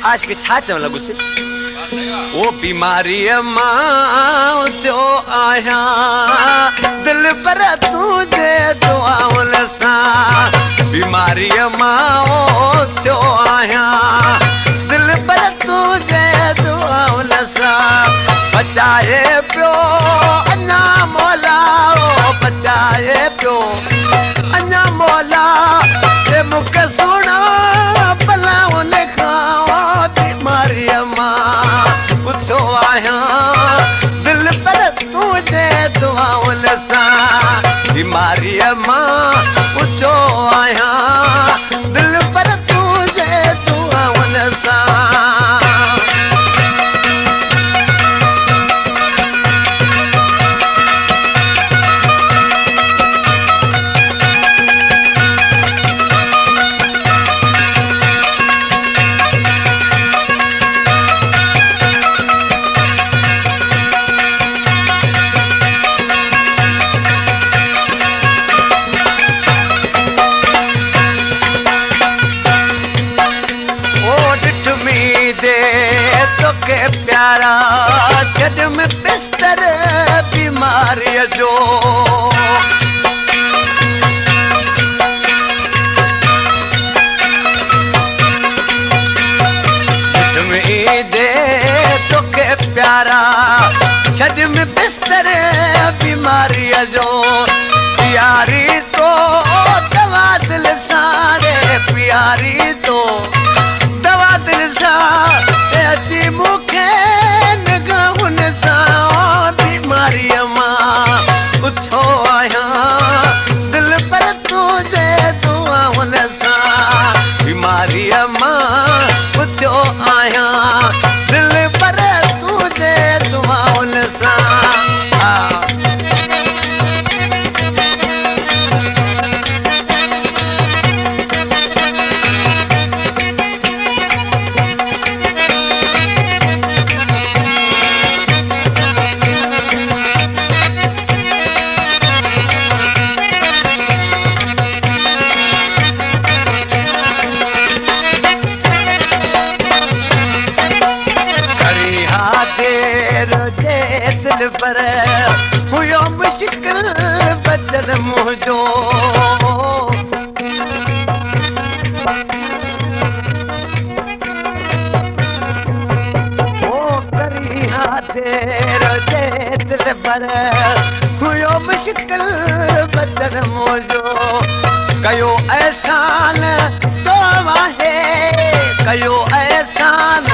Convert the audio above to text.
आशिक छा चवण लॻुसि ओ बीमारी मां जो आहियां दिल पर तुंहिंजे दुआउनि सां बीमारी मां जो आहियां दिल पर तुंहिंजे दुआउनि सां बचाए पियो अञा मौला बचाए पियो अञा मौला जे मूंखे सुणा भला उन खां बीमारी मां उथो आहियां दिल पर तुंहिंजे दुआउनि सां बीमारी मां उथो आहियां दिल पर तुंहिंजे दुआउनि सां तोखे प्यारा छॾ में बिस्तर बीमारीअ जो तोखे प्यारा छॾ में बिस्तर बीमारीअ जो प्यारी तो दवा दिल सां रे प्यारी तो दवा दिल सां अची मूंखे निगाहुनि सां बीमारीअ मां उथो आहियां दिल पर तुंहिंजे दुआउनि सां बीमारीअ मां उथो आहियां दिल पर तुंहिंजे दुआउनि सां दिल पर हुयो मुश्किल बचन मुंहिंजो दिल पर हुयो मुश्किल बचन मुंहिंजो कयो एहसान तो आहे कयो एहसान